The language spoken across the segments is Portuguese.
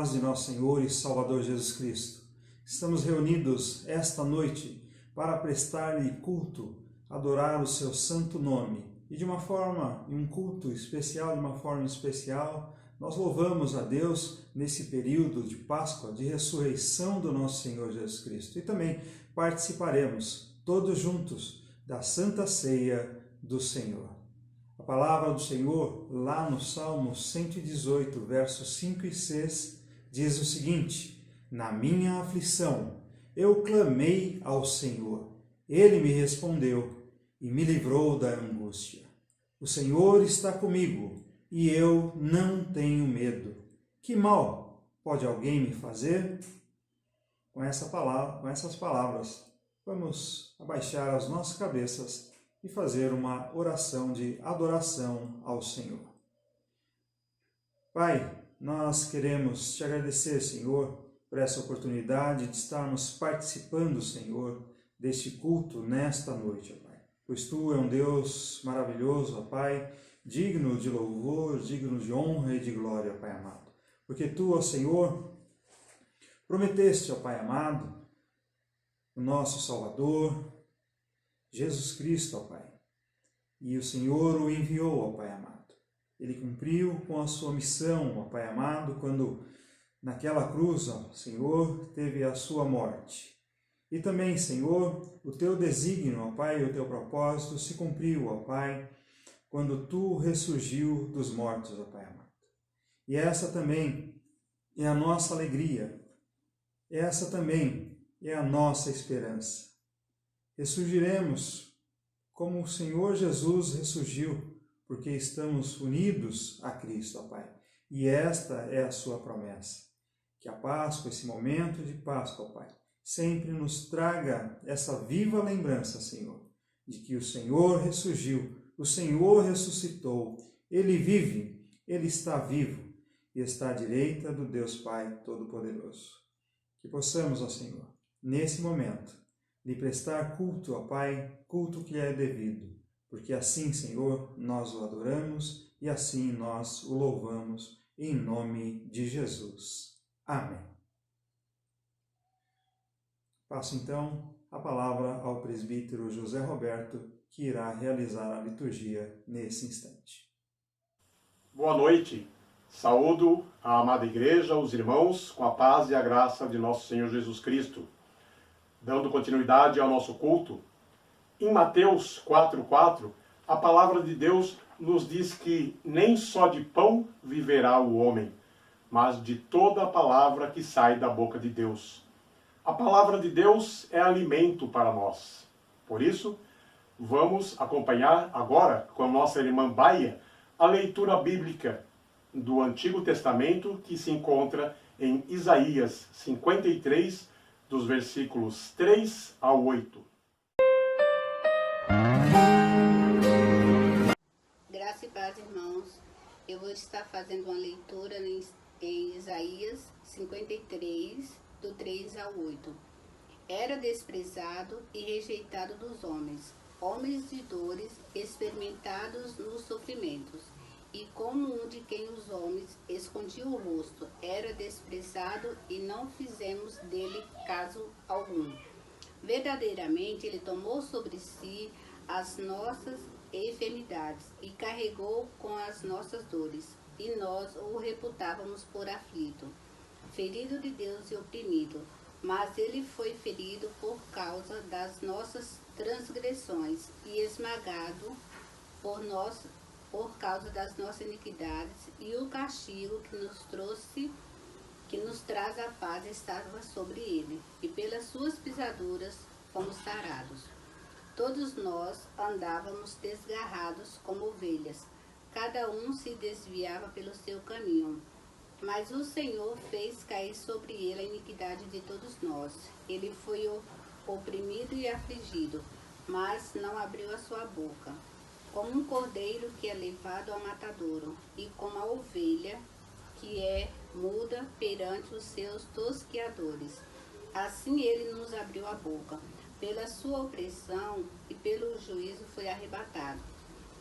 paz de nosso Senhor e Salvador Jesus Cristo. Estamos reunidos esta noite para prestar-lhe culto, adorar o seu santo nome. E de uma forma especial, nós louvamos a Deus nesse período de Páscoa, de ressurreição do nosso Senhor Jesus Cristo. E também participaremos todos juntos da Santa Ceia do Senhor. A palavra do Senhor, lá no Salmo 118, versos 5 e 6, diz o seguinte: Na minha aflição eu clamei ao Senhor, Ele me respondeu e me livrou da angústia. O Senhor está comigo e eu não tenho medo. Que mal pode alguém me fazer? Com essas palavras, vamos abaixar as nossas cabeças e fazer uma oração de adoração ao Senhor. Pai, nós queremos te agradecer, Senhor, por essa oportunidade de estarmos participando, Senhor, deste culto nesta noite, ó Pai. Pois Tu é um Deus maravilhoso, ó Pai, digno de louvor, digno de honra e de glória, ó Pai amado. Porque Tu, ó Senhor, prometeste, ó Pai amado, o nosso Salvador, Jesus Cristo, ó Pai. E o Senhor o enviou, ó Pai amado. Ele cumpriu com a sua missão, ó Pai amado, quando naquela cruz, ó Senhor, teve a sua morte. E também, Senhor, o Teu desígnio, ó Pai, o Teu propósito se cumpriu, ó Pai, quando Tu ressurgiu dos mortos, ó Pai amado. E essa também é a nossa alegria. Essa também é a nossa esperança. Ressurgiremos como o Senhor Jesus ressurgiu, porque estamos unidos a Cristo, ó Pai. E esta é a sua promessa. Que a Páscoa, esse momento de Páscoa, ó Pai, sempre nos traga essa viva lembrança, Senhor, de que o Senhor ressurgiu, o Senhor ressuscitou, Ele vive, Ele está vivo e está à direita do Deus Pai Todo-Poderoso. Que possamos, ó Senhor, nesse momento, lhe prestar culto, ó Pai, culto que é devido, porque assim, Senhor, nós o adoramos e assim nós o louvamos, em nome de Jesus. Amém. Passo então a palavra ao presbítero José Roberto, que irá realizar a liturgia nesse instante. Boa noite. Saúdo a amada igreja, os irmãos, com a paz e a graça de nosso Senhor Jesus Cristo. Dando continuidade ao nosso culto, em Mateus 4,4, a palavra de Deus nos diz que nem só de pão viverá o homem, mas de toda a palavra que sai da boca de Deus. A palavra de Deus é alimento para nós. Por isso, vamos acompanhar agora com a nossa irmã Baia a leitura bíblica do Antigo Testamento que se encontra em Isaías 53, dos versículos 3 ao 8. Graça e paz, irmãos. Eu vou estar fazendo uma leitura em Isaías 53, do 3 ao 8. Era desprezado e rejeitado dos homens, homens de dores, experimentados nos sofrimentos, e como um de quem os homens escondiam o rosto, era desprezado e não fizemos dele caso algum. Verdadeiramente ele tomou sobre si as nossas enfermidades e carregou com as nossas dores, e nós o reputávamos por aflito, ferido de Deus e oprimido. Mas ele foi ferido por causa das nossas transgressões e esmagado por causa das nossas iniquidades, e o castigo que nos traz a paz estava sobre ele, e pelas suas pisaduras fomos sarados. Todos nós andávamos desgarrados como ovelhas, cada um se desviava pelo seu caminho. Mas o Senhor fez cair sobre ele a iniquidade de todos nós. Ele foi oprimido e afligido, mas não abriu a sua boca. Como um cordeiro que é levado ao matadouro, e como a ovelha que é muda perante os seus tosqueadores. Assim ele nos abriu a boca. Pela sua opressão e pelo juízo foi arrebatado.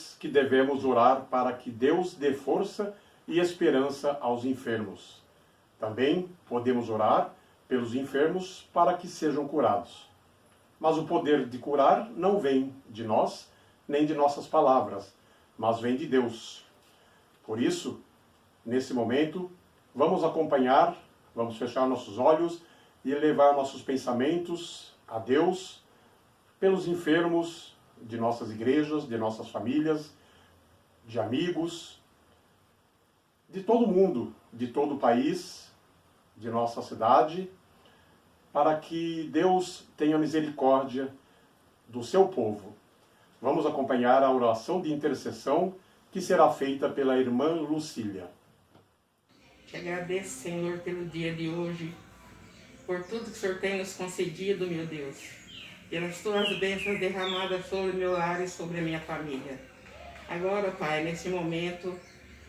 diz que devemos orar para que Deus dê força e esperança aos enfermos. Também podemos orar pelos enfermos para que sejam curados. Mas o poder de curar não vem de nós, nem de nossas palavras, mas vem de Deus. Por isso, nesse momento, vamos acompanhar, vamos fechar nossos olhos e levar nossos pensamentos a Deus pelos enfermos de nossas igrejas, de nossas famílias, de amigos, de todo mundo, de todo o país, de nossa cidade, para que Deus tenha misericórdia do seu povo. Vamos acompanhar a oração de intercessão que será feita pela irmã Lucília. Te agradeço, Senhor, pelo dia de hoje, por tudo que o Senhor tem nos concedido, meu Deus, pelas tuas bênçãos derramadas sobre o meu lar e sobre a minha família. Agora, Pai, nesse momento,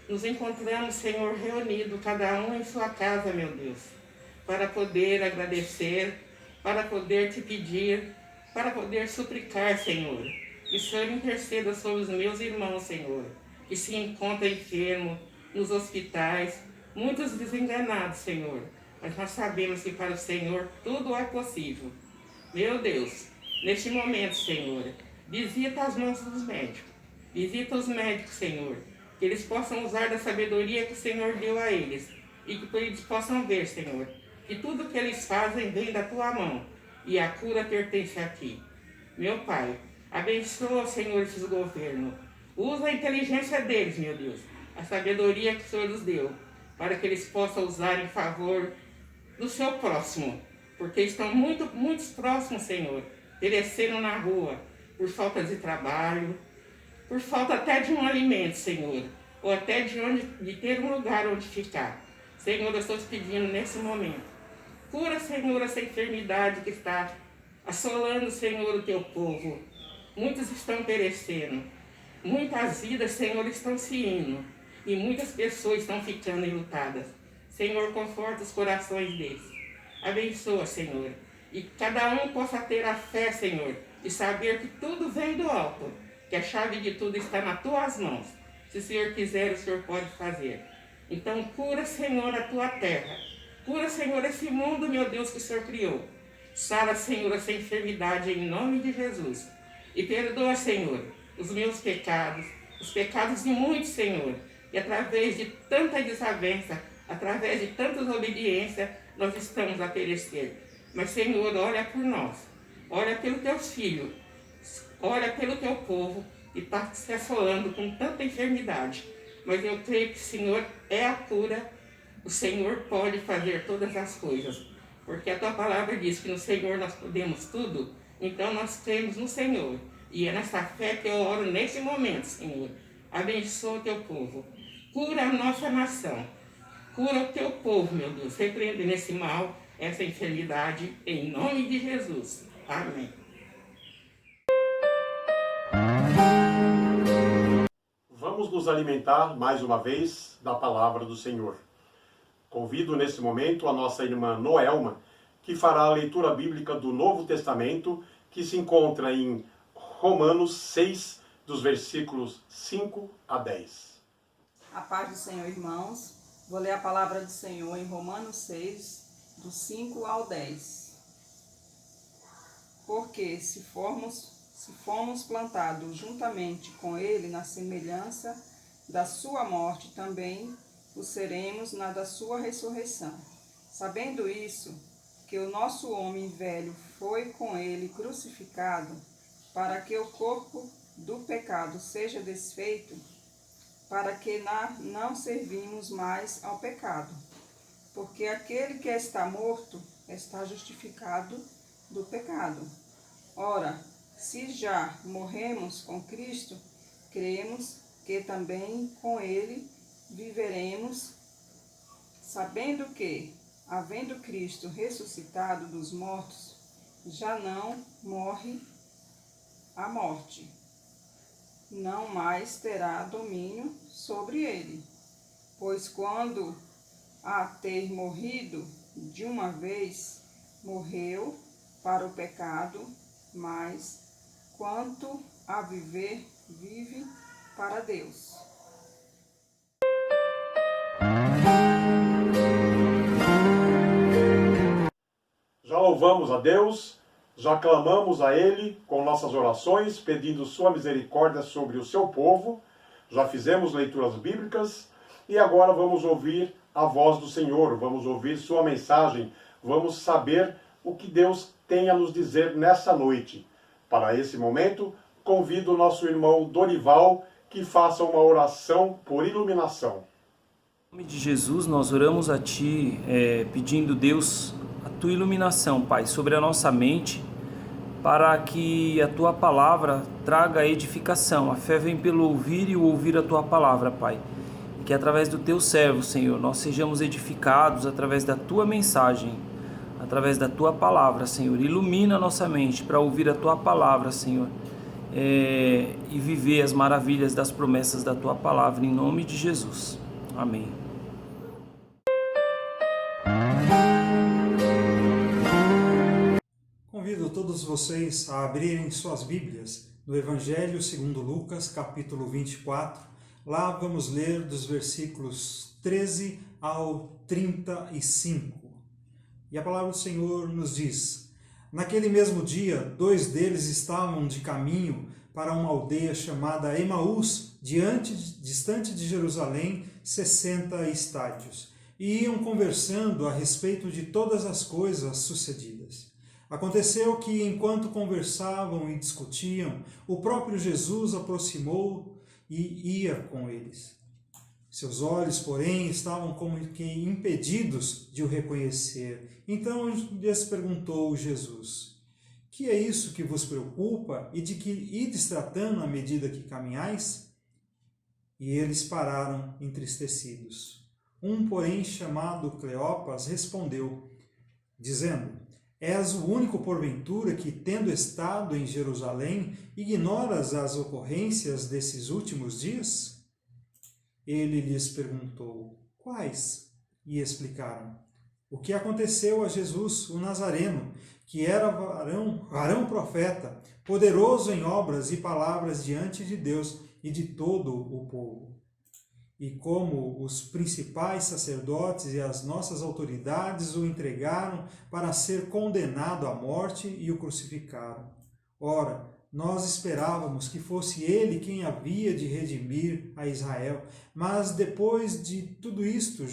nos encontramos, Senhor, reunidos, cada um em sua casa, meu Deus, para poder agradecer, para poder te pedir, para poder suplicar, Senhor. E o Senhor interceda sobre os meus irmãos, Senhor, que se encontram enfermos nos hospitais, muitos desenganados, Senhor. Mas nós sabemos que para o Senhor tudo é possível. Meu Deus, neste momento, Senhor, visita as mãos dos médicos. Visita os médicos, Senhor, que eles possam usar da sabedoria que o Senhor deu a eles. E que eles possam ver, Senhor, que tudo que eles fazem vem da tua mão. E a cura pertence a ti. Meu Pai, abençoa, Senhor, esses governos. Usa a inteligência deles, meu Deus. A sabedoria que o Senhor nos deu. Para que eles possam usar em favor do seu próximo. Porque estão muitos próximos, Senhor, perecendo na rua por falta de trabalho, por falta até de um alimento, Senhor, ou até de ter um lugar onde ficar. Senhor, eu estou te pedindo nesse momento. Cura, Senhor, essa enfermidade que está assolando, Senhor, o teu povo. Muitos estão perecendo. Muitas vidas, Senhor, estão se indo. E muitas pessoas estão ficando enlutadas. Senhor, conforta os corações deles. Abençoa, Senhor. E cada um possa ter a fé, Senhor, e saber que tudo vem do alto. Que a chave de tudo está nas tuas mãos. Se o Senhor quiser, o Senhor pode fazer. Então cura, Senhor, a tua terra. Cura, Senhor, esse mundo, meu Deus, que o Senhor criou. Sara, Senhor, essa enfermidade em nome de Jesus. E perdoa, Senhor, os meus pecados, os pecados de muitos, Senhor. E através de tanta desavença, através de tanta desobediência, nós estamos a perecer. Mas, Senhor, olha por nós. Olha pelos teus filhos. Olha pelo teu povo que está se assolando com tanta enfermidade. Mas eu creio que o Senhor é a cura. O Senhor pode fazer todas as coisas. Porque a tua palavra diz que no Senhor nós podemos tudo. Então nós cremos no Senhor. E é nessa fé que eu oro nesse momento, Senhor. Abençoa o teu povo. Cura a nossa nação. Cura o teu povo, meu Deus. Repreende nesse mal, essa enfermidade, em nome de Jesus. Amém. Vamos nos alimentar mais uma vez da palavra do Senhor. Convido nesse momento a nossa irmã Noelma, que fará a leitura bíblica do Novo Testamento, que se encontra em Romanos 6, dos versículos 5 a 10. A paz do Senhor, irmãos. Vou ler a palavra do Senhor em Romanos 6, do 5 ao 10. Porque se fomos plantados juntamente com ele na semelhança da sua morte, também o seremos na da sua ressurreição. Sabendo isso, que o nosso homem velho foi com ele crucificado, para que o corpo do pecado seja desfeito, para que não servimos mais ao pecado. Porque aquele que está morto está justificado do pecado. Ora, se já morremos com Cristo, cremos que também com ele viveremos, sabendo que, havendo Cristo ressuscitado dos mortos, já não morre a morte. Não mais terá domínio sobre ele. Pois quando a ter morrido de uma vez, morreu para o pecado, mas quanto a viver, vive para Deus. Já louvamos a Deus, já clamamos a Ele com nossas orações, pedindo sua misericórdia sobre o seu povo, já fizemos leituras bíblicas e agora vamos ouvir a voz do Senhor, vamos ouvir sua mensagem, vamos saber o que Deus tem a nos dizer nessa noite. Para esse momento, convido o nosso irmão Dorival que faça uma oração por iluminação. Em nome de Jesus, nós oramos a Ti, pedindo, Deus, a Tua iluminação, Pai, sobre a nossa mente, para que a Tua palavra traga edificação. A fé vem pelo ouvir e o ouvir a Tua palavra, Pai. E que através do Teu servo, Senhor, nós sejamos edificados através da Tua mensagem, através da Tua palavra, Senhor. Ilumina a nossa mente para ouvir a Tua palavra, Senhor, e viver as maravilhas das promessas da Tua palavra, em nome de Jesus. Amém. Convido todos vocês a abrirem suas Bíblias no Evangelho segundo Lucas, capítulo 24. Lá vamos ler dos versículos 13 ao 35. E a palavra do Senhor nos diz: Naquele mesmo dia, 2 deles estavam de caminho para uma aldeia chamada Emaús, distante de Jerusalém, 60 estádios, e iam conversando a respeito de todas as coisas sucedidas. Aconteceu que, enquanto conversavam e discutiam, o próprio Jesus aproximou e ia com eles. Seus olhos, porém, estavam como que impedidos de o reconhecer. Então lhes perguntou Jesus: Que é isso que vos preocupa e de que ides tratando à medida que caminhais? E eles pararam entristecidos. Um, porém, chamado Cleopas, respondeu, dizendo: És o único, porventura, que, tendo estado em Jerusalém, ignoras as ocorrências desses últimos dias? Ele lhes perguntou: Quais? E explicaram: O que aconteceu a Jesus, o Nazareno, que era varão profeta, poderoso em obras e palavras diante de Deus e de todo o povo. E como os principais sacerdotes e as nossas autoridades o entregaram para ser condenado à morte e o crucificaram. Ora, nós esperávamos que fosse ele quem havia de redimir a Israel, mas depois de tudo isto,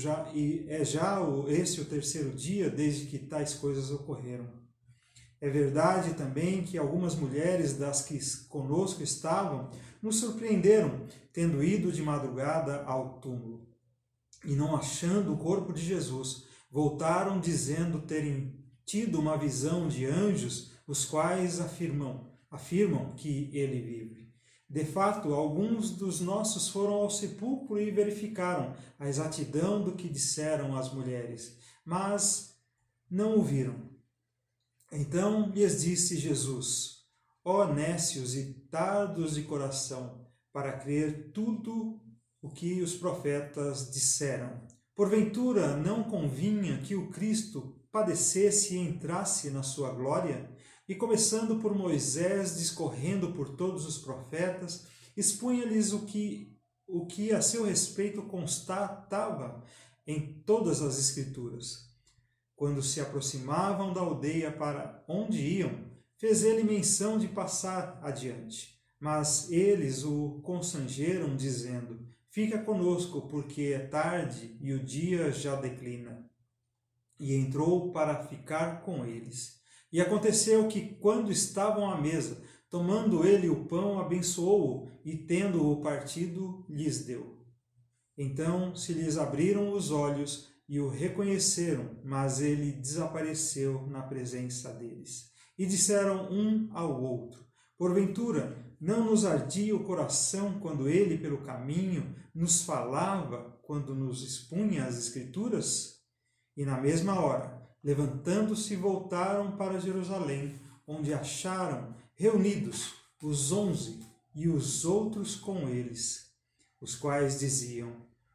esse o terceiro dia desde que tais coisas ocorreram. É verdade também que algumas mulheres das que conosco estavam nos surpreenderam, tendo ido de madrugada ao túmulo. E não achando o corpo de Jesus, voltaram dizendo terem tido uma visão de anjos, os quais afirmam que ele vive. De fato, alguns dos nossos foram ao sepulcro e verificaram a exatidão do que disseram as mulheres, mas não o viram. Então lhes disse Jesus: Ó nécios e tardos de coração, para crer tudo o que os profetas disseram. Porventura não convinha que o Cristo padecesse e entrasse na sua glória? E começando por Moisés, discorrendo por todos os profetas, expunha-lhes o que a seu respeito constatava em todas as Escrituras. Quando se aproximavam da aldeia para onde iam, fez ele menção de passar adiante. Mas eles o constrangeram, dizendo: Fica conosco, porque é tarde e o dia já declina. E entrou para ficar com eles. E aconteceu que, quando estavam à mesa, tomando ele o pão, abençoou-o e, tendo-o partido, lhes deu. Então se lhes abriram os olhos e o reconheceram, mas ele desapareceu na presença deles. E disseram um ao outro: Porventura, não nos ardia o coração quando ele, pelo caminho, nos falava, quando nos expunha as Escrituras? E na mesma hora, levantando-se, voltaram para Jerusalém, onde acharam reunidos os 11 e os outros com eles, os quais diziam: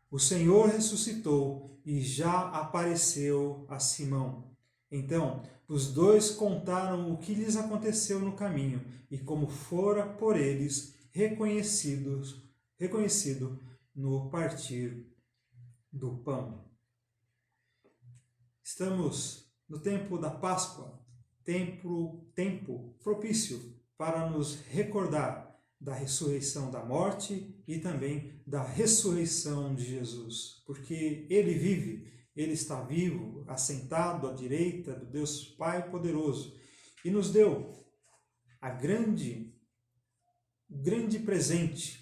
O Senhor ressuscitou e já apareceu a Simão. Então, os dois contaram o que lhes aconteceu no caminho e como fora por eles reconhecido no partir do pão. Estamos no tempo da Páscoa, tempo propício para nos recordar da ressurreição da morte e também da ressurreição de Jesus, porque Ele vive, Ele está vivo, assentado à direita do Deus Pai poderoso, e nos deu o grande presente.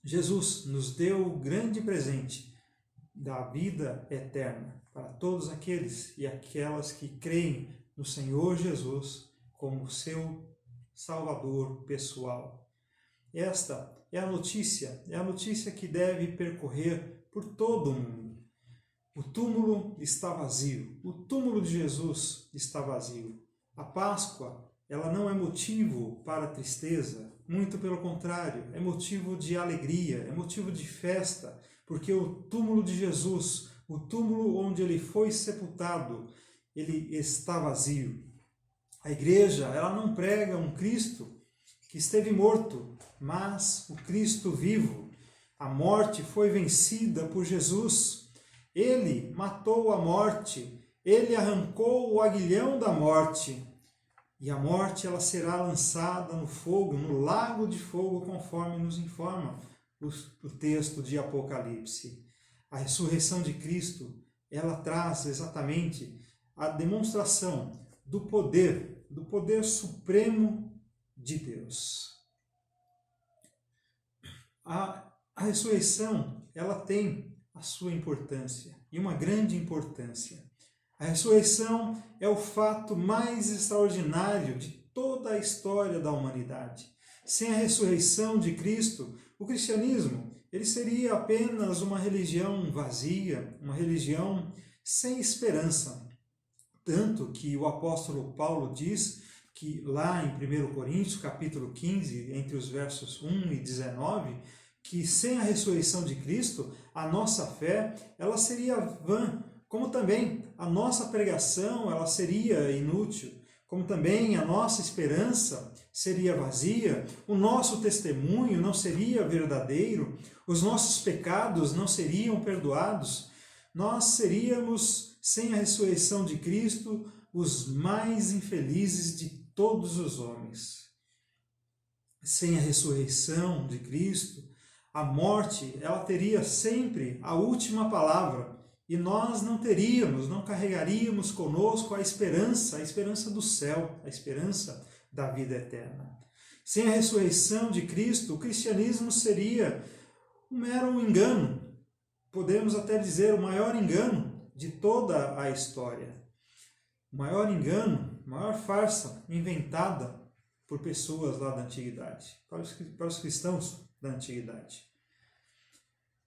Jesus nos deu o grande presente da vida eterna para todos aqueles e aquelas que creem no Senhor Jesus como seu Salvador pessoal. Esta é a notícia que deve percorrer por todo o mundo. O túmulo está vazio, o túmulo de Jesus está vazio. A Páscoa, ela não é motivo para tristeza, muito pelo contrário, é motivo de alegria, é motivo de festa, porque o túmulo de Jesus, o túmulo onde ele foi sepultado, ele está vazio. A igreja, ela não prega um Cristo que esteve morto, mas o Cristo vivo. A morte foi vencida por Jesus. Ele matou a morte, ele arrancou o aguilhão da morte. E a morte, ela será lançada no fogo, no lago de fogo, conforme nos informa o texto de Apocalipse. A ressurreição de Cristo, ela traz exatamente a demonstração do poder supremo de Deus. A ressurreição, ela tem a sua importância, e uma grande importância. A ressurreição é o fato mais extraordinário de toda a história da humanidade. Sem a ressurreição de Cristo, o cristianismo ele seria apenas uma religião vazia, uma religião sem esperança. Tanto que o apóstolo Paulo diz que lá em 1 Coríntios, capítulo 15, entre os versos 1 e 19, que sem a ressurreição de Cristo, a nossa fé ela seria vã, como também a nossa pregação ela seria inútil, como também a nossa esperança seria vazia, o nosso testemunho não seria verdadeiro, os nossos pecados não seriam perdoados, nós seríamos, sem a ressurreição de Cristo, os mais infelizes de todos os homens. Sem a ressurreição de Cristo, a morte ela teria sempre a última palavra, e nós não carregaríamos conosco a esperança do céu, a esperança da vida eterna. Sem a ressurreição de Cristo, o cristianismo seria um mero engano, podemos até dizer o maior engano de toda a história. O maior engano, a maior farsa inventada por pessoas lá da antiguidade, para os cristãos da antiguidade.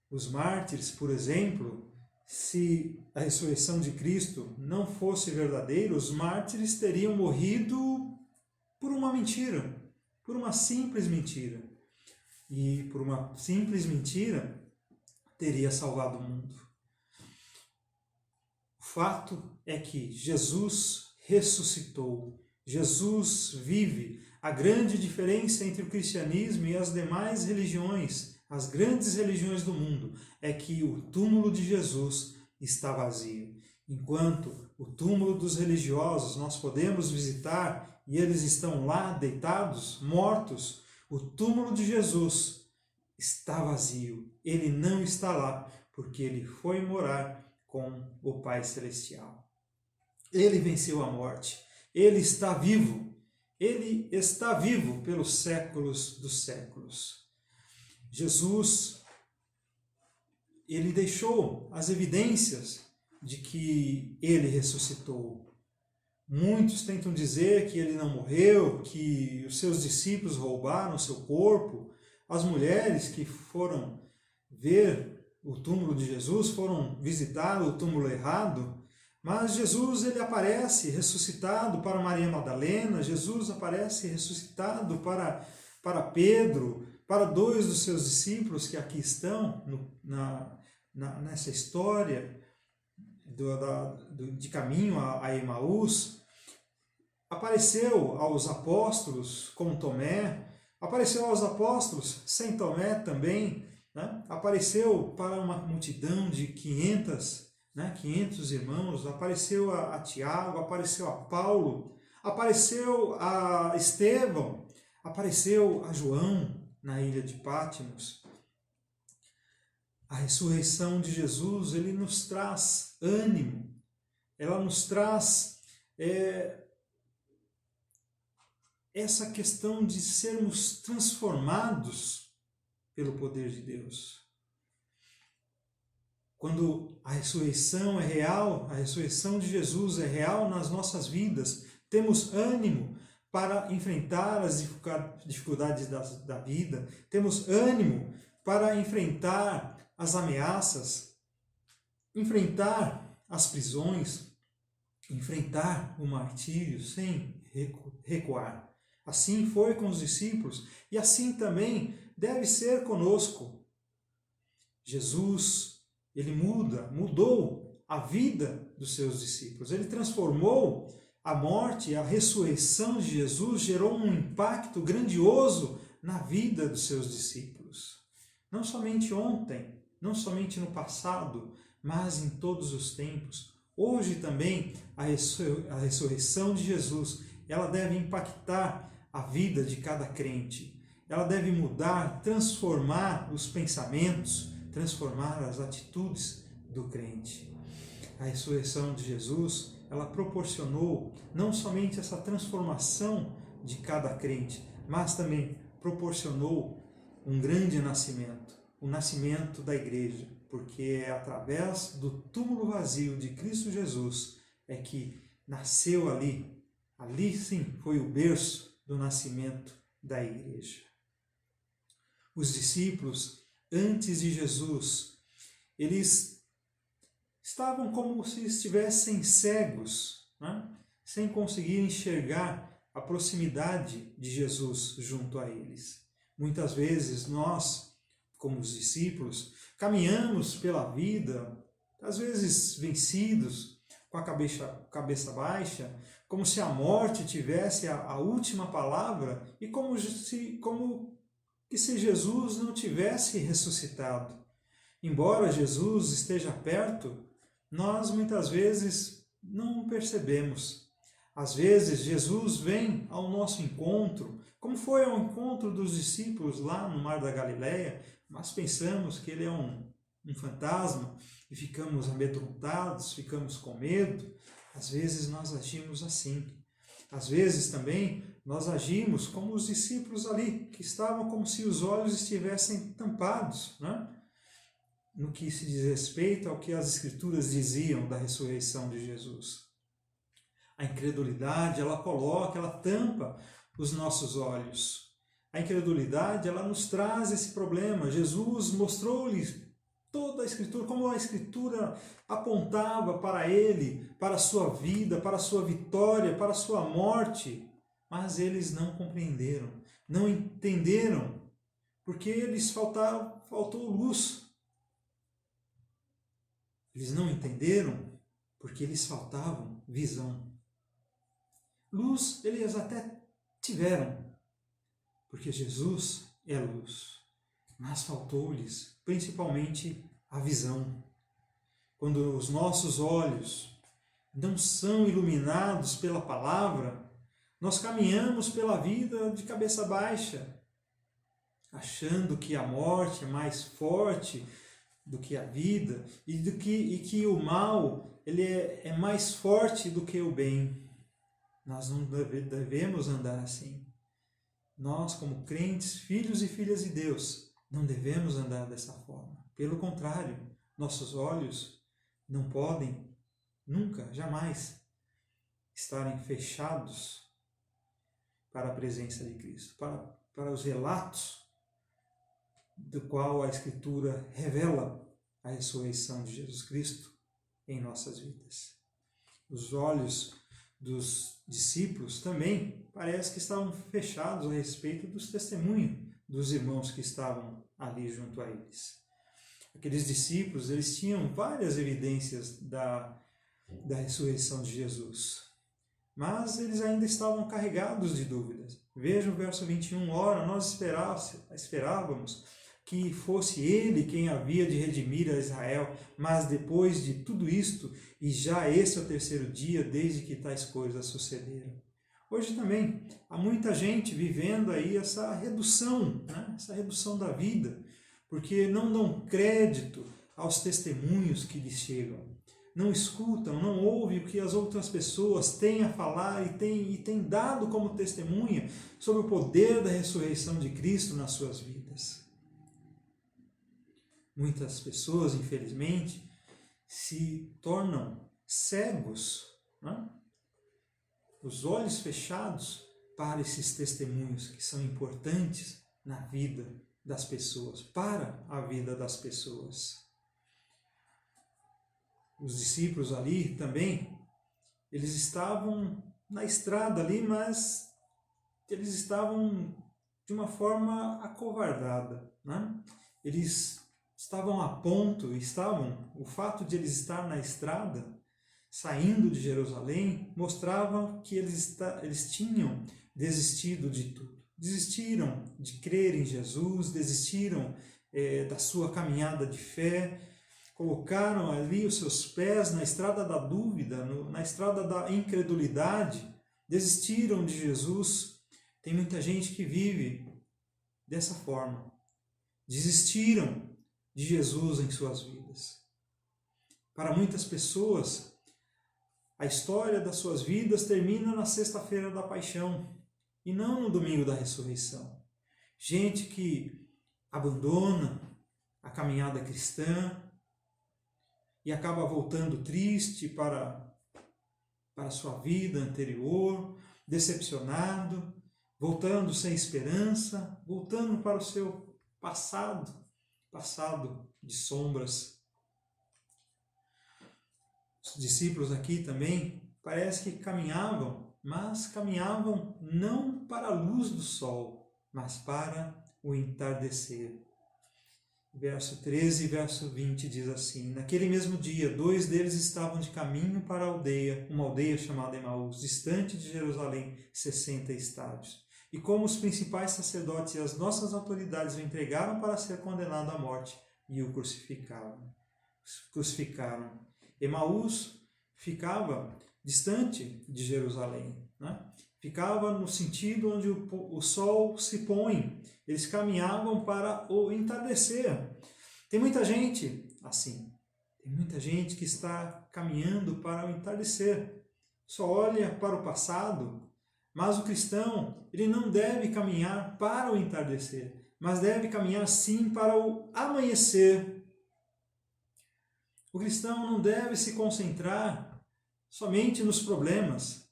Os mártires, por exemplo, se a ressurreição de Cristo não fosse verdadeira, os mártires teriam morrido por uma mentira, por uma simples mentira. E por uma simples mentira teria salvado o mundo. O fato é que Jesus ressuscitou, Jesus vive. A grande diferença entre o cristianismo e as demais religiões, as grandes religiões do mundo, é que o túmulo de Jesus está vazio. Enquanto o túmulo dos religiosos nós podemos visitar e eles estão lá deitados, mortos, o túmulo de Jesus está vazio. Ele não está lá porque ele foi morar com o Pai Celestial. Ele venceu a morte. Ele está vivo. Ele está vivo pelos séculos dos séculos. Jesus, ele deixou as evidências de que ele ressuscitou. Muitos tentam dizer que ele não morreu, que os seus discípulos roubaram seu corpo. As mulheres que foram ver o túmulo de Jesus foram visitar o túmulo errado. Mas Jesus ele aparece ressuscitado para Maria Madalena, Jesus aparece ressuscitado para Pedro, para 2 dos seus discípulos que aqui estão nessa história de caminho a Emaús. Apareceu aos apóstolos como Tomé, Apareceu aos apóstolos, sem Tomé também, né? Apareceu para uma multidão de 500 irmãos, apareceu a Tiago, apareceu a Paulo, apareceu a Estevão, apareceu a João na ilha de Patmos. A ressurreição de Jesus, ele nos traz ânimo, ela nos traz essa questão de sermos transformados pelo poder de Deus. Quando a ressurreição é real, a ressurreição de Jesus é real nas nossas vidas, temos ânimo para enfrentar as dificuldades da vida, temos ânimo para enfrentar as ameaças, enfrentar as prisões, enfrentar o martírio sem recuar. Assim foi com os discípulos e assim também deve ser conosco. Jesus, ele mudou a vida dos seus discípulos. Ele transformou a morte e a ressurreição de Jesus, gerou um impacto grandioso na vida dos seus discípulos. Não somente ontem, não somente no passado, mas em todos os tempos. Hoje também a ressurreição de Jesus, ela deve impactar a vida de cada crente. Ela deve mudar, transformar os pensamentos, transformar as atitudes do crente. A ressurreição de Jesus, ela proporcionou não somente essa transformação de cada crente, mas também proporcionou um grande nascimento, o nascimento da igreja, porque é através do túmulo vazio de Cristo Jesus é que nasceu ali sim foi o berço do nascimento da igreja. Os discípulos, antes de Jesus, eles estavam como se estivessem cegos, né? Sem conseguir enxergar a proximidade de Jesus junto a eles. Muitas vezes nós, como os discípulos, caminhamos pela vida, às vezes vencidos, com a cabeça baixa, como se a morte tivesse a última palavra e como se Jesus não tivesse ressuscitado. Embora Jesus esteja perto, nós muitas vezes não percebemos. Às vezes Jesus vem ao nosso encontro, como foi ao encontro dos discípulos lá no Mar da Galileia, mas pensamos que ele é um fantasma e ficamos amedrontados, ficamos com medo. Às vezes nós agimos assim. Às vezes também nós agimos como os discípulos ali, que estavam como se os olhos estivessem tampados, né? No que se diz respeito ao que as Escrituras diziam da ressurreição de Jesus. A incredulidade, ela tampa os nossos olhos. A incredulidade, ela nos traz esse problema. Jesus mostrou-lhes toda a Escritura, como a Escritura apontava para ele, para a sua vida, para a sua vitória, para a sua morte. Mas eles não compreenderam, não entenderam, porque lhes faltou luz. Eles não entenderam porque lhes faltava visão. Luz eles até tiveram, porque Jesus é luz, mas faltou-lhes principalmente a visão. Quando os nossos olhos não são iluminados pela palavra, nós caminhamos pela vida de cabeça baixa, achando que a morte é mais forte do que a vida e que o mal ele é mais forte do que o bem. Nós não devemos andar assim. Nós, como crentes, filhos e filhas de Deus, não devemos andar dessa forma. Pelo contrário, nossos olhos não podem, nunca, jamais, estarem fechados para a presença de Cristo, para os relatos do qual a Escritura revela a ressurreição de Jesus Cristo em nossas vidas. Os olhos dos discípulos também parece que estavam fechados a respeito dos testemunhos dos irmãos que estavam ali junto a eles. Aqueles discípulos, eles tinham várias evidências da ressurreição de Jesus, mas eles ainda estavam carregados de dúvidas. Veja o verso 21. Ora, nós esperávamos que fosse ele quem havia de redimir a Israel, mas depois de tudo isto, e já esse é o terceiro dia desde que tais coisas sucederam. Hoje também há muita gente vivendo aí essa redução, né? Essa redução da vida, porque não dão crédito aos testemunhos que lhes chegam. Não escutam, não ouvem o que as outras pessoas têm a falar e têm dado como testemunha sobre o poder da ressurreição de Cristo nas suas vidas. Muitas pessoas, infelizmente, se tornam cegos, né? Os olhos fechados para esses testemunhos que são importantes na vida das pessoas, para a vida das pessoas. Os discípulos ali também, eles estavam na estrada ali, mas eles estavam de uma forma acovardada, né? Eles estavam a ponto, o fato de eles estar na estrada, saindo de Jerusalém, mostrava que eles tinham desistido de tudo. Desistiram de crer em Jesus, desistiram da sua caminhada de fé, colocaram ali os seus pés na estrada da dúvida, na estrada da incredulidade, desistiram de Jesus. Tem muita gente que vive dessa forma. Desistiram de Jesus em suas vidas. Para muitas pessoas, a história das suas vidas termina na sexta-feira da paixão e não no domingo da ressurreição. Gente que abandona a caminhada cristã e acaba voltando triste para a sua vida anterior, decepcionado, voltando sem esperança, voltando para o seu passado de sombras. Os discípulos aqui também parece que caminhavam, mas caminhavam não para a luz do sol, mas para o entardecer. Verso 13 e verso 20 diz assim: naquele mesmo dia, 2 deles estavam de caminho para a aldeia, uma aldeia chamada Emaús, distante de Jerusalém, 60 estádios. E como os principais sacerdotes e as nossas autoridades o entregaram para ser condenado à morte, e o crucificaram. Emaús ficava distante de Jerusalém, né? Ficava no sentido onde o sol se põe. Eles caminhavam para o entardecer. Tem muita gente assim. Tem muita gente que está caminhando para o entardecer. Só olha para o passado. Mas o cristão, ele não deve caminhar para o entardecer, mas deve caminhar sim para o amanhecer. O cristão não deve se concentrar somente nos problemas,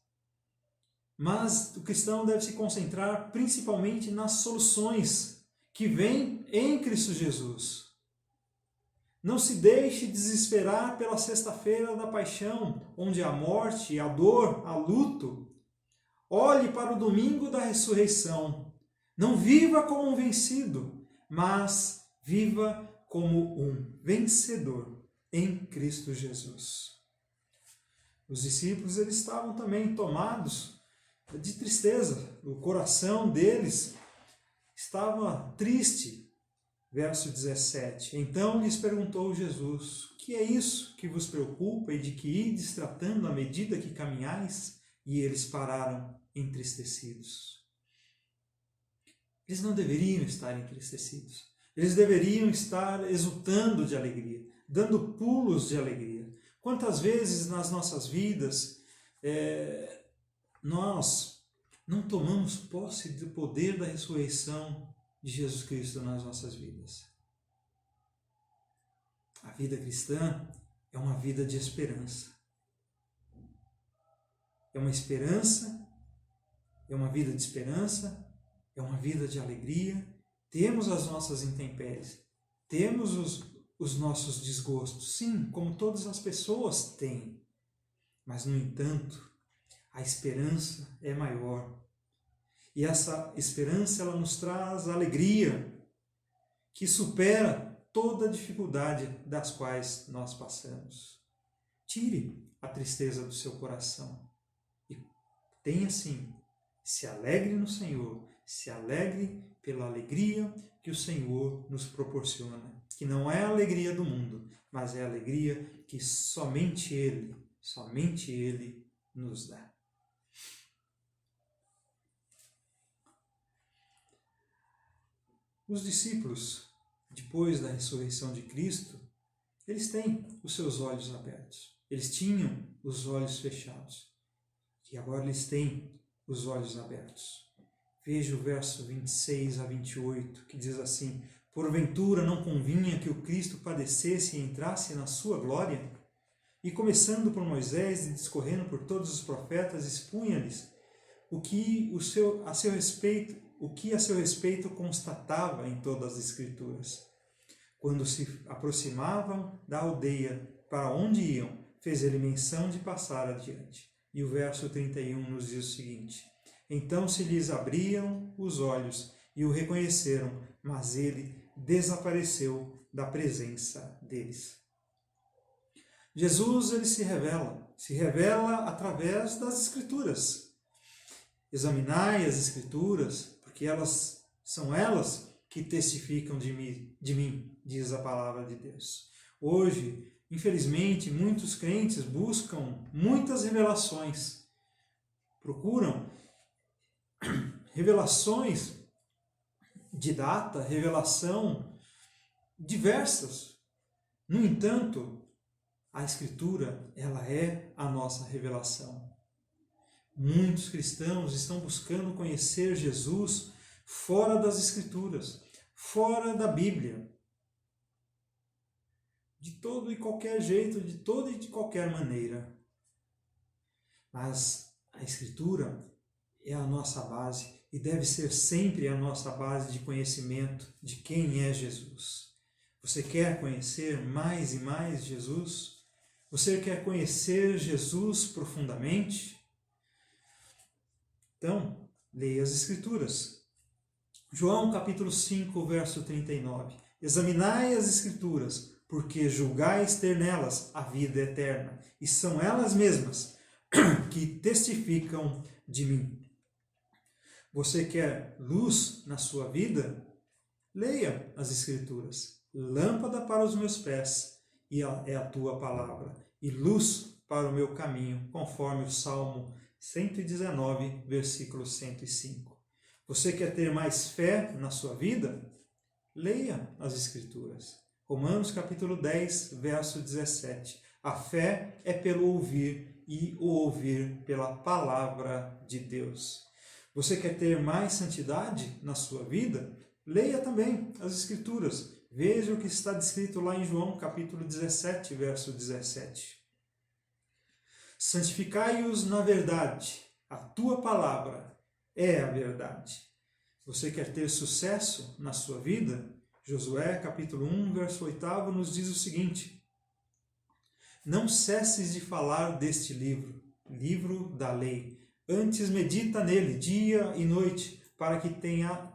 mas o cristão deve se concentrar principalmente nas soluções que vêm em Cristo Jesus. Não se deixe desesperar pela sexta-feira da paixão, onde a morte, a dor, a luto. Olhe para o domingo da ressurreição. Não viva como um vencido, mas viva como um vencedor em Cristo Jesus. Os discípulos, eles estavam também tomados de tristeza. O coração deles estava triste. Verso 17. Então lhes perguntou Jesus: o que é isso que vos preocupa e de que ides tratando à medida que caminhais? E eles pararam entristecidos. Eles não deveriam estar entristecidos. Eles deveriam estar exultando de alegria, dando pulos de alegria. Quantas vezes nas nossas vidas nós não tomamos posse do poder da ressurreição de Jesus Cristo nas nossas vidas? A vida cristã é uma vida de esperança. É uma esperança, é uma vida de esperança, é uma vida de alegria. Temos as nossas intempéries, temos os nossos desgostos, sim, como todas as pessoas têm. Mas, no entanto, a esperança é maior. E essa esperança, ela nos traz alegria que supera toda a dificuldade das quais nós passamos. Tire a tristeza do seu coração e tenha, sim, Se alegre no Senhor, se alegre pela alegria que o Senhor nos proporciona, que não é a alegria do mundo, mas é a alegria que somente Ele nos dá. Os discípulos, depois da ressurreição de Cristo, eles têm os seus olhos abertos. Eles tinham os olhos fechados. E agora eles têm os olhos abertos. Veja o verso 26 a 28, que diz assim: porventura não convinha que o Cristo padecesse e entrasse na sua glória? E começando por Moisés e discorrendo por todos os profetas, expunha-lhes o que a seu respeito constatava em todas as Escrituras. Quando se aproximavam da aldeia para onde iam, fez ele menção de passar adiante. E o verso 31 nos diz o seguinte: então se lhes abriam os olhos e o reconheceram, mas ele desapareceu da presença deles. Jesus, ele se revela através das Escrituras. Examinai as Escrituras, porque são elas que testificam de mim, diz a palavra de Deus. Hoje, infelizmente, muitos crentes buscam muitas revelações, procuram revelações de data, revelação diversas. No entanto, a Escritura, ela é a nossa revelação. Muitos cristãos estão buscando conhecer Jesus fora das Escrituras, fora da Bíblia. De todo e qualquer jeito, de toda e de qualquer maneira. Mas a Escritura é a nossa base e deve ser sempre a nossa base de conhecimento de quem é Jesus. Você quer conhecer mais e mais Jesus? Você quer conhecer Jesus profundamente? Então, leia as Escrituras. João capítulo 5, verso 39. Examinai as Escrituras, porque julgais ter nelas a vida eterna, e são elas mesmas que testificam de mim. Você quer luz na sua vida? Leia as Escrituras. Lâmpada para os meus pés é a tua palavra, e luz para o meu caminho, conforme o Salmo 119, versículo 105. Você quer ter mais fé na sua vida? Leia as Escrituras. Romanos capítulo 10, verso 17. A fé é pelo ouvir e o ouvir pela palavra de Deus. Você quer ter mais santidade na sua vida? Leia também as Escrituras. Veja o que está descrito lá em João capítulo 17, verso 17. Santificai-os na verdade. A tua palavra é a verdade. Você quer ter sucesso na sua vida? Josué capítulo 1, verso 8 nos diz o seguinte: não cesses de falar deste livro da lei, antes medita nele dia e noite, para que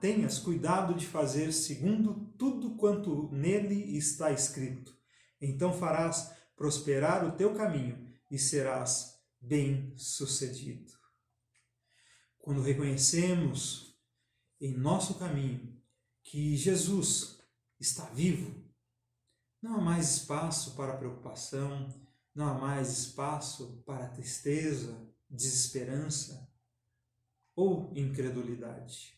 tenhas cuidado de fazer segundo tudo quanto nele está escrito. Então farás prosperar o teu caminho e serás bem-sucedido. Quando reconhecemos em nosso caminho que Jesus está vivo, não há mais espaço para preocupação, não há mais espaço para tristeza, desesperança ou incredulidade.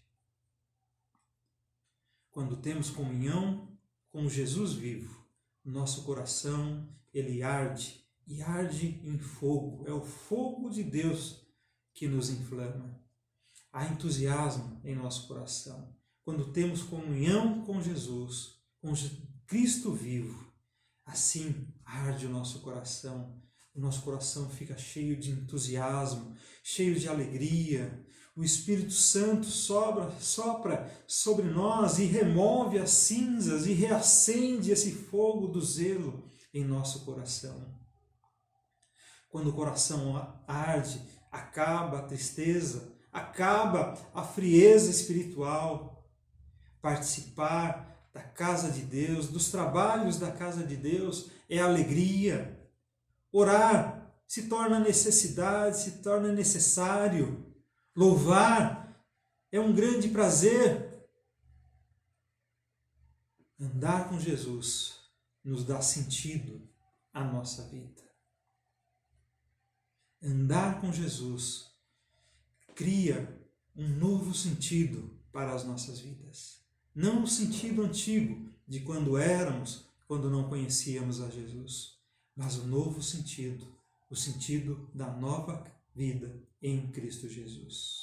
Quando temos comunhão com Jesus vivo, nosso coração, ele arde, e arde em fogo. É o fogo de Deus que nos inflama. Há entusiasmo em nosso coração. Quando temos comunhão com Jesus, com Cristo vivo, assim arde o nosso coração. O nosso coração fica cheio de entusiasmo, cheio de alegria. O Espírito Santo sopra sobre nós e remove as cinzas e reacende esse fogo do zelo em nosso coração. Quando o coração arde, acaba a tristeza, acaba a frieza espiritual. Participar da casa de Deus, dos trabalhos da casa de Deus, é alegria. Orar se torna necessidade, se torna necessário. Louvar é um grande prazer. Andar com Jesus nos dá sentido à nossa vida. Andar com Jesus cria um novo sentido para as nossas vidas. Não o sentido antigo de quando éramos, quando não conhecíamos a Jesus, mas o novo sentido, o sentido da nova vida em Cristo Jesus.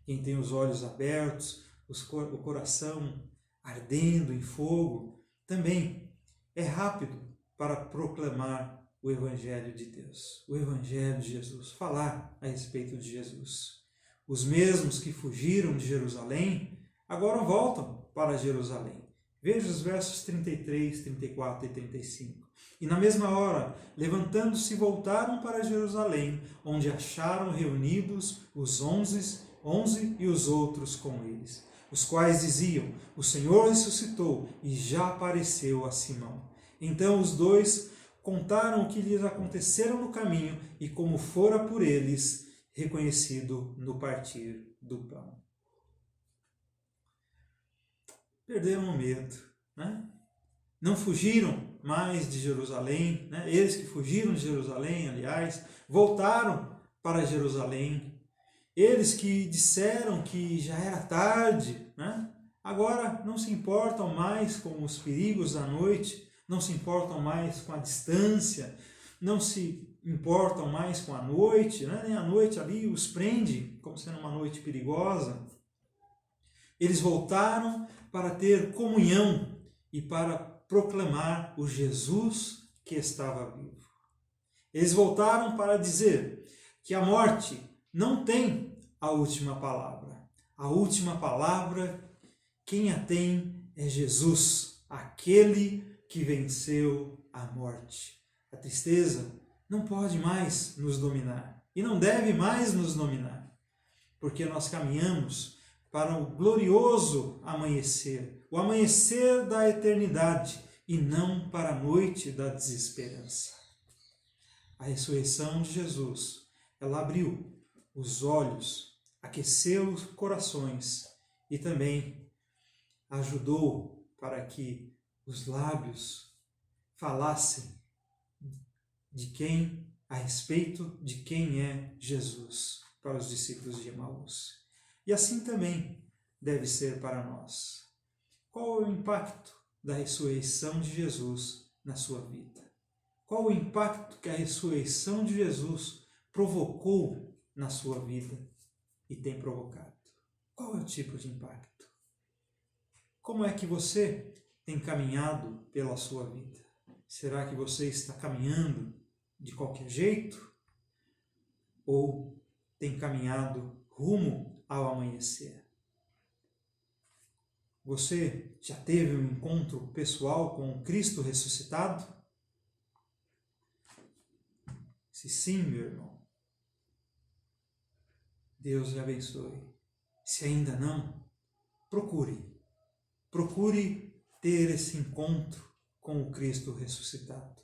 Quem tem os olhos abertos, o coração ardendo em fogo, também é rápido para proclamar o Evangelho de Deus, o Evangelho de Jesus, falar a respeito de Jesus. Os mesmos que fugiram de Jerusalém agora voltam para Jerusalém. Veja os versos 33, 34 e 35. E na mesma hora, levantando-se, voltaram para Jerusalém, onde acharam reunidos os 11 e os outros com eles, os quais diziam: o Senhor ressuscitou e já apareceu a Simão. Então os dois contaram o que lhes acontecera no caminho e como fora por eles reconhecido no partir do pão. Perderam o medo, né? Não fugiram mais de Jerusalém, né? Eles que fugiram de Jerusalém, aliás, voltaram para Jerusalém. Eles que disseram que já era tarde, né? Agora não se importam mais com os perigos da noite, não se importam mais com a distância, não se importam mais com a noite, né? Nem a noite ali os prende como sendo uma noite perigosa. Eles voltaram para ter comunhão e para proclamar o Jesus que estava vivo. Eles voltaram para dizer que a morte não tem a última palavra. A última palavra, quem a tem é Jesus, aquele que venceu a morte. A tristeza não pode mais nos dominar e não deve mais nos dominar, porque nós caminhamos para o glorioso amanhecer, o amanhecer da eternidade e não para a noite da desesperança. A ressurreição de Jesus, ela abriu os olhos, aqueceu os corações e também ajudou para que os lábios falassem a respeito de quem é Jesus para os discípulos de Emaús. E assim também deve ser para nós. Qual é o impacto da ressurreição de Jesus na sua vida? Qual o impacto que a ressurreição de Jesus provocou na sua vida e tem provocado? Qual é o tipo de impacto? Como é que você tem caminhado pela sua vida? Será que você está caminhando de qualquer jeito? Ou tem caminhado rumo ao amanhecer? Você já teve um encontro pessoal com o Cristo ressuscitado? Se sim, meu irmão, Deus lhe abençoe. Se ainda não, procure ter esse encontro com o Cristo ressuscitado.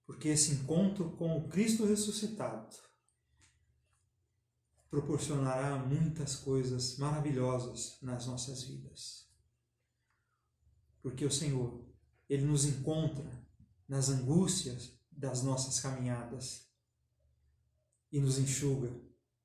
Porque esse encontro com o Cristo ressuscitado proporcionará muitas coisas maravilhosas nas nossas vidas. Porque o Senhor, Ele nos encontra nas angústias das nossas caminhadas e nos enxuga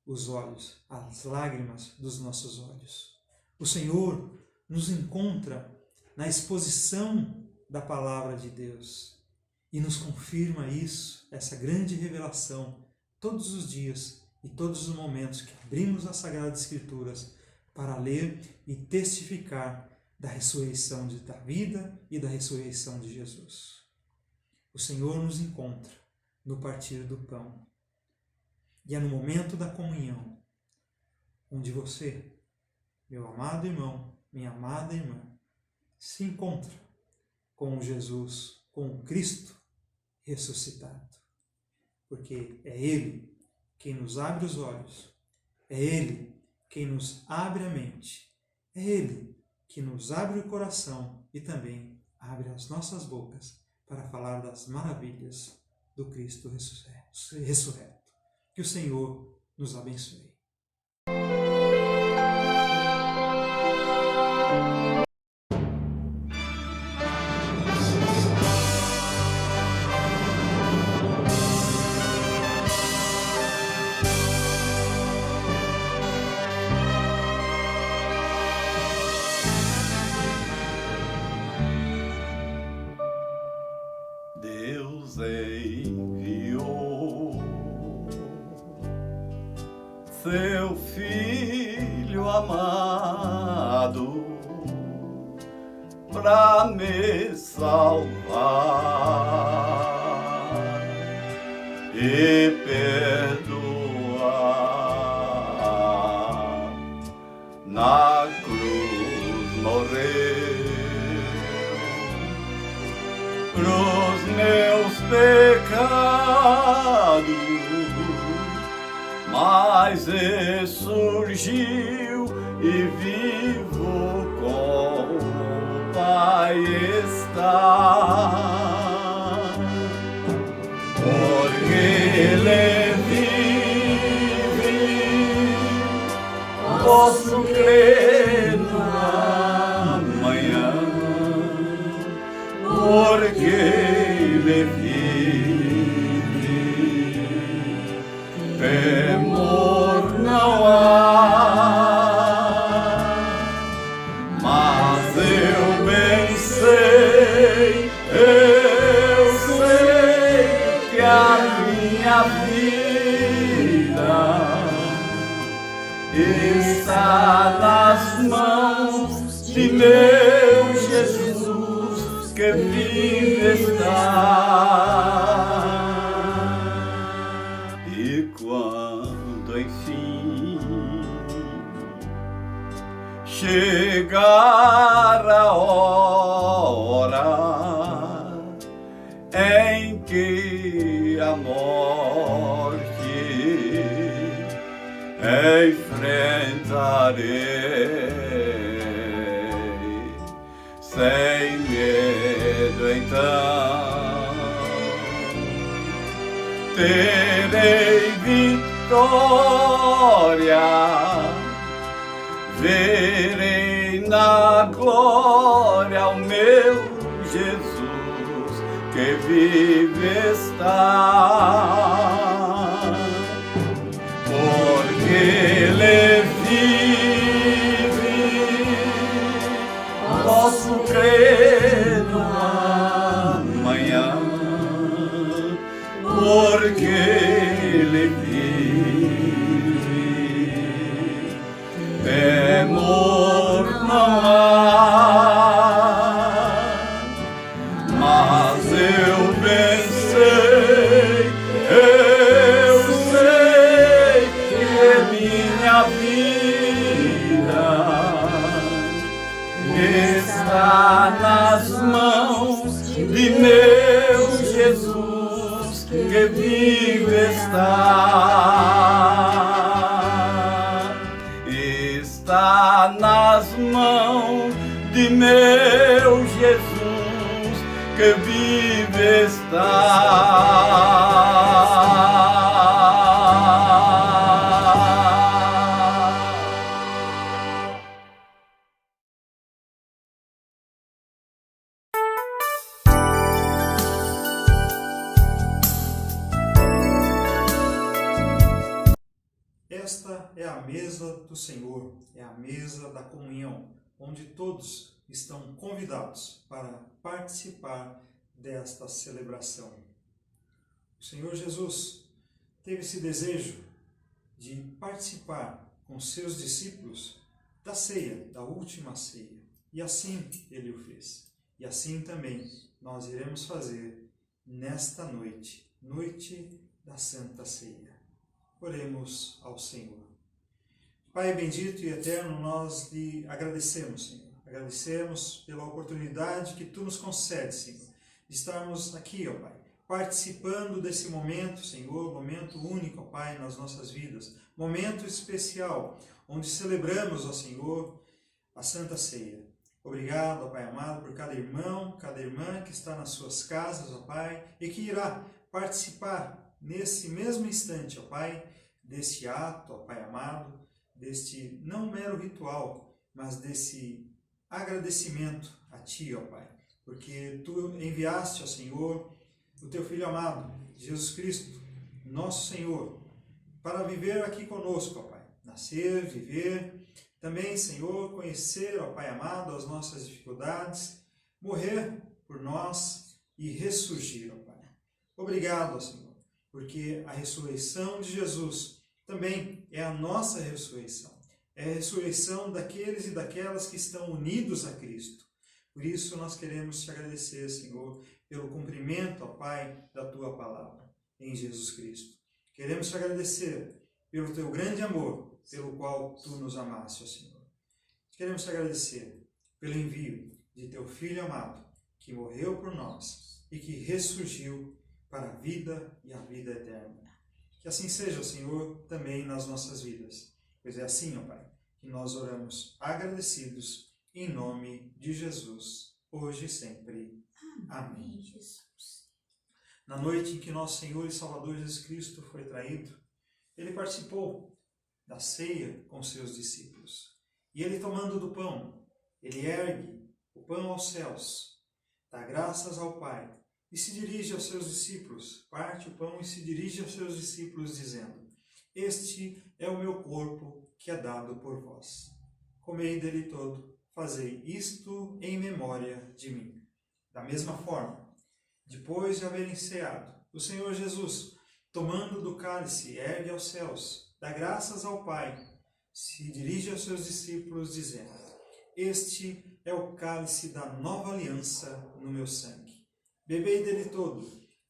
os olhos, as lágrimas dos nossos olhos. O Senhor nos encontra na exposição da Palavra de Deus e nos confirma isso, essa grande revelação, todos os dias e todos os momentos que abrimos as Sagradas Escrituras para ler e testificar da ressurreição da vida e da ressurreição de Jesus. O Senhor nos encontra no partir do pão. E é no momento da comunhão onde você, meu amado irmão, minha amada irmã, se encontra com Jesus, com o Cristo ressuscitado. Porque é Ele quem nos abre os olhos, é Ele quem nos abre a mente, é Ele que nos abre o coração e também abre as nossas bocas para falar das maravilhas do Cristo ressurreto. Que o Senhor nos abençoe. Deus enviou seu Filho amado pra me salvar e perdoar. Na cruz morreu pros meus pecados, mas ressurgiu e vivo com o Pai está. Porque Ele vive, posso crer no amanhã. Porque Ele vive, temor não há. Mas eu bem sei que a minha vida está nas mãos de meu Jesus, que vive está. E quando enfim chegar a hora em que a morte enfrentarei, sem medo então terei vitória, verei na glória o meu Jesus que vive está. Porque Ele vive, posso crer no amanhã. Porque Ele vive, temor não há. Mas eu bem sei que minha vida está nas mãos de meu Jesus, que vive está. Está nas mãos de meu Jesus, que vive está. Esta é a mesa do Senhor, é a mesa da comunhão, onde todos estão convidados para participar desta celebração. O Senhor Jesus teve esse desejo de participar com seus discípulos da ceia, da última ceia, e assim Ele o fez. E assim também nós iremos fazer nesta noite, noite da Santa Ceia. Oremos ao Senhor. Pai bendito e eterno, nós lhe agradecemos, Senhor. Agradecemos pela oportunidade que Tu nos concedes, Senhor, de estarmos aqui, ó Pai, participando desse momento, Senhor, momento único, ó Pai, nas nossas vidas, momento especial, onde celebramos, ó Senhor, a Santa Ceia. Obrigado, ó Pai amado, por cada irmão, cada irmã que está nas suas casas, ó Pai, e que irá participar nesse mesmo instante, ó Pai, desse ato, ó Pai amado, deste não mero ritual, mas desse agradecimento a Ti, ó Pai, porque Tu enviaste, ó Senhor, o Teu Filho amado, Jesus Cristo, nosso Senhor, para viver aqui conosco, ó Pai, nascer, viver, também, Senhor, conhecer, ó Pai amado, as nossas dificuldades, morrer por nós e ressurgir, ó Pai. Obrigado, ó Senhor, porque a ressurreição de Jesus também é a nossa ressurreição. É a ressurreição daqueles e daquelas que estão unidos a Cristo. Por isso nós queremos te agradecer, Senhor, pelo cumprimento, ó Pai, da Tua palavra, em Jesus Cristo. Queremos te agradecer pelo Teu grande amor, pelo qual Tu nos amaste, ó Senhor. Queremos te agradecer pelo envio de Teu Filho amado, que morreu por nós e que ressurgiu para a vida e a vida eterna. Que assim seja, Senhor, também nas nossas vidas. Pois é assim, ó Pai, que nós oramos agradecidos em nome de Jesus, hoje e sempre. Amém. Na noite em que nosso Senhor e Salvador Jesus Cristo foi traído, Ele participou da ceia com seus discípulos. E Ele, tomando do pão, Ele ergue o pão aos céus, dá graças ao Pai e se dirige aos seus discípulos, parte o pão e se dirige aos seus discípulos, dizendo: Este é o meu corpo que é dado por vós. Comei dele todo, fazei isto em memória de mim. Da mesma forma, depois de haverem ceado, o Senhor Jesus, tomando do cálice, ergue aos céus, dá graças ao Pai, se dirige aos seus discípulos, dizendo: Este é o cálice da nova aliança no meu sangue. Bebei dele todo,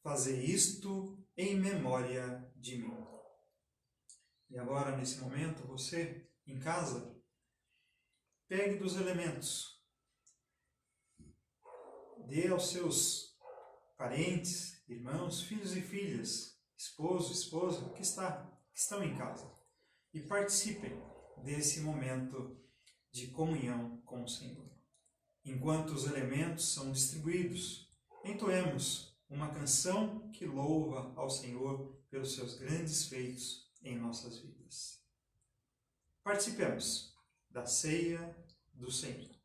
fazei isto em memória de mim. E agora, nesse momento, você, em casa, pegue dos elementos, dê aos seus parentes, irmãos, filhos e filhas, esposo, esposa, que estão em casa, e participem desse momento de comunhão com o Senhor. Enquanto os elementos são distribuídos, entoemos uma canção que louva ao Senhor pelos seus grandes feitos em nossas vidas. Participemos da ceia do Senhor.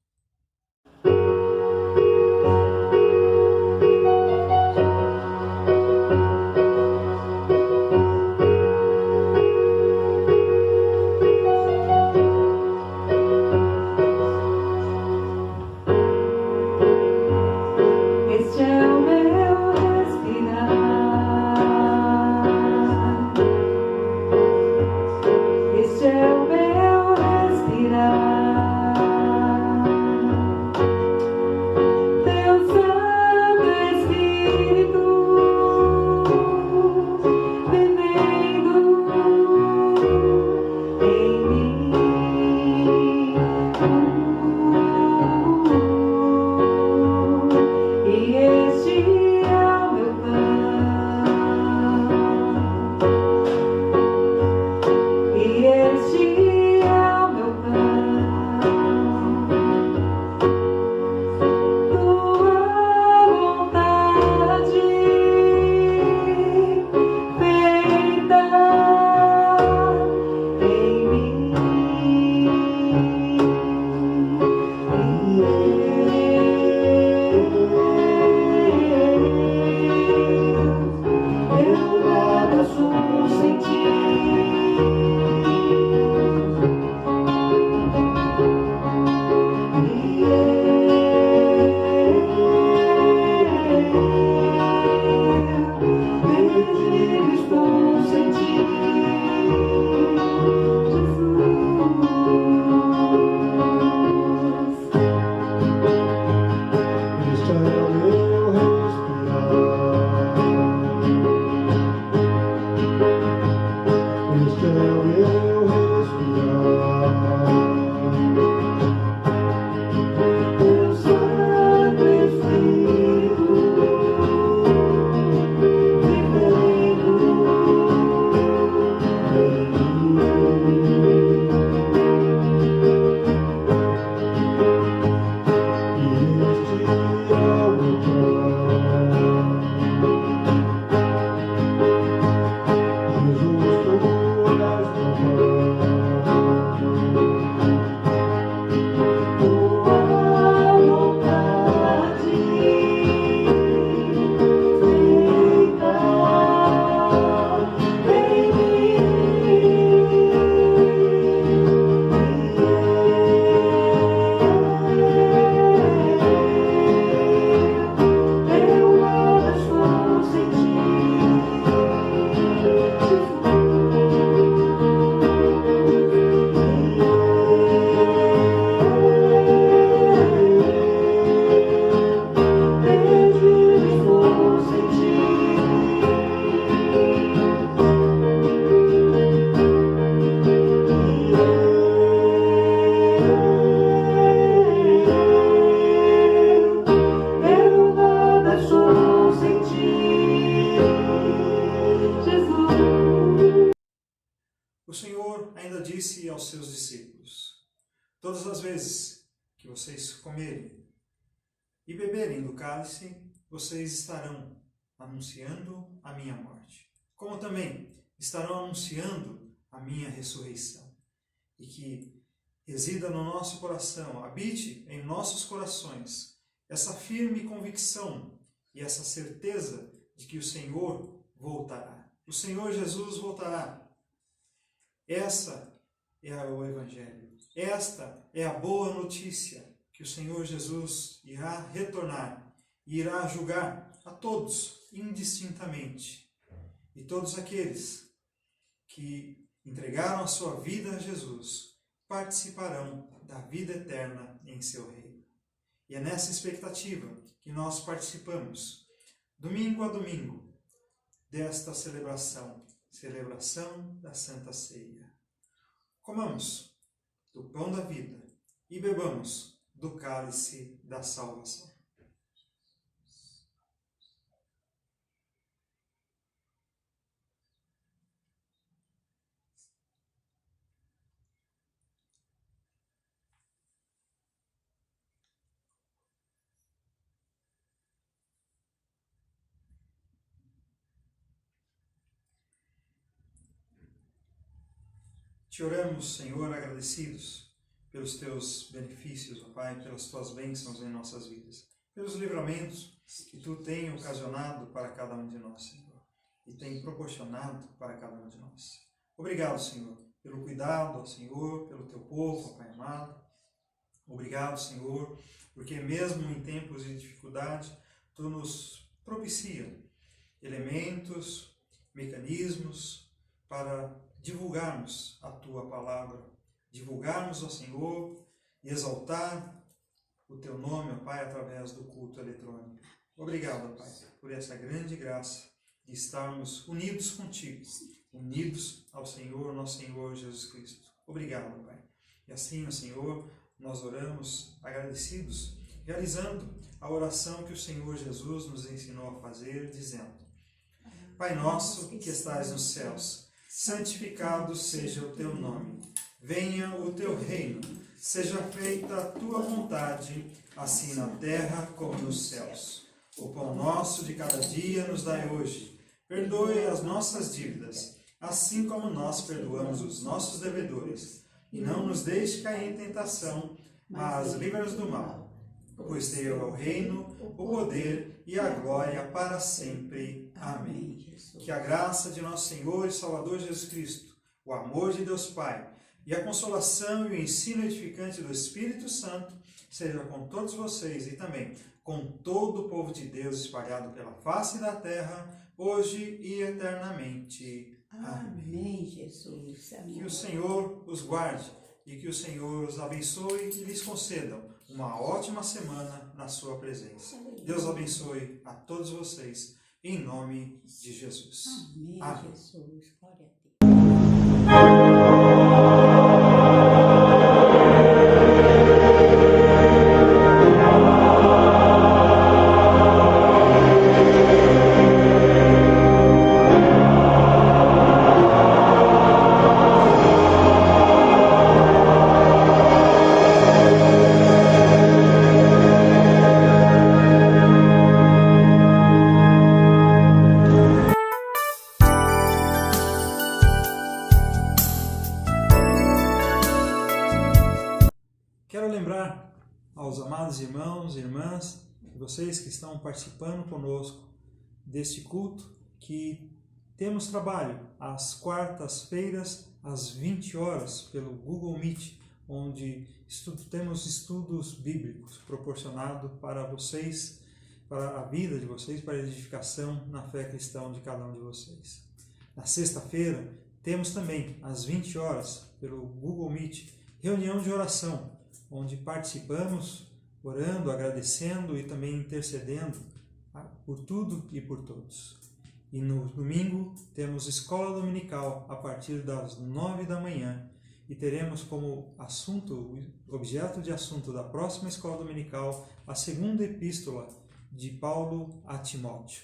seus discípulos: todas as vezes que vocês comerem e beberem do cálice, vocês estarão anunciando a minha morte, como também estarão anunciando a minha ressurreição. E que resida no nosso coração, habite em nossos corações essa firme convicção e essa certeza de que o Senhor voltará. O Senhor Jesus voltará. Essa é o Evangelho. Esta é a boa notícia, que o Senhor Jesus irá retornar e irá julgar a todos indistintamente. E todos aqueles que entregaram a sua vida a Jesus participarão da vida eterna em seu reino. E é nessa expectativa que nós participamos, domingo a domingo, desta celebração da Santa Ceia. Comamos do pão da vida e bebamos do cálice da salvação. Te oramos, Senhor, agradecidos pelos teus benefícios, ó Pai, pelas tuas bênçãos em nossas vidas, pelos livramentos que tu tem ocasionado para cada um de nós, Senhor, e tem proporcionado para cada um de nós. Obrigado, Senhor, pelo cuidado, Senhor, pelo teu povo, ó Pai amado. Obrigado, Senhor, porque mesmo em tempos de dificuldade, tu nos propicia elementos, mecanismos para divulgarmos a Tua Palavra, divulgarmos ao Senhor e exaltar o Teu nome, ó Pai, através do culto eletrônico. Obrigado, ó Pai, por essa grande graça de estarmos unidos contigo, unidos ao Senhor, nosso Senhor Jesus Cristo. Obrigado, ó Pai. E assim, ó Senhor, nós oramos agradecidos, realizando a oração que o Senhor Jesus nos ensinou a fazer, dizendo: Pai nosso que estais nos céus, santificado seja o teu nome. Venha o teu reino. Seja feita a tua vontade, assim na terra como nos céus. O pão nosso de cada dia nos dai hoje. Perdoe as nossas dívidas, assim como nós perdoamos os nossos devedores. E não nos deixe cair em tentação, mas livra-nos do mal. Pois teu é o reino, o poder e a glória para sempre. Amém. Que a graça de nosso Senhor e Salvador Jesus Cristo, o amor de Deus Pai e a consolação e o ensino edificante do Espírito Santo seja com todos vocês e também com todo o povo de Deus espalhado pela face da terra, hoje e eternamente. Amém, Jesus. Amém. Que o Senhor os guarde e que o Senhor os abençoe e lhes conceda uma ótima semana na sua presença. Deus abençoe a todos vocês, em nome de Jesus. Amém, Amém. Jesus. Glória a Deus. Quero lembrar aos amados irmãos e irmãs, vocês que estão participando conosco deste culto, que temos trabalho às quartas-feiras, às 20 horas, pelo Google Meet, onde temos estudos bíblicos proporcionados para vocês, para a vida de vocês, para a edificação na fé cristã de cada um de vocês. Na sexta-feira, temos também, às 20 horas, pelo Google Meet, reunião de oração, onde participamos, orando, agradecendo e também intercedendo por tudo e por todos. E no domingo temos escola dominical a partir das 9 da manhã e teremos como assunto, objeto de assunto da próxima escola dominical, a segunda epístola de Paulo a Timóteo.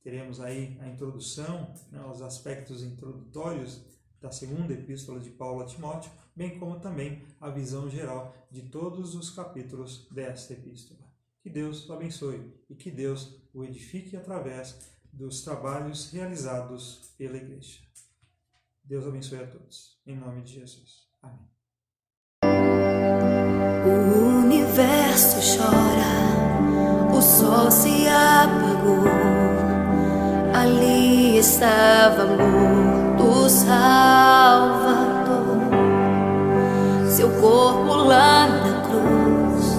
Teremos aí a introdução, os aspectos introdutórios da segunda epístola de Paulo a Timóteo, bem como também a visão geral de todos os capítulos desta epístola. Que Deus o abençoe e que Deus o edifique através dos trabalhos realizados pela Igreja. Deus abençoe a todos. Em nome de Jesus. Amém. O universo chora, o sol se apagou. Ali estava morto Salvador. Seu corpo lá na cruz,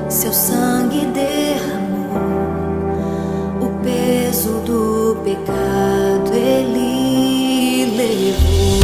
seu sangue derramou. O peso do pecado ele levou.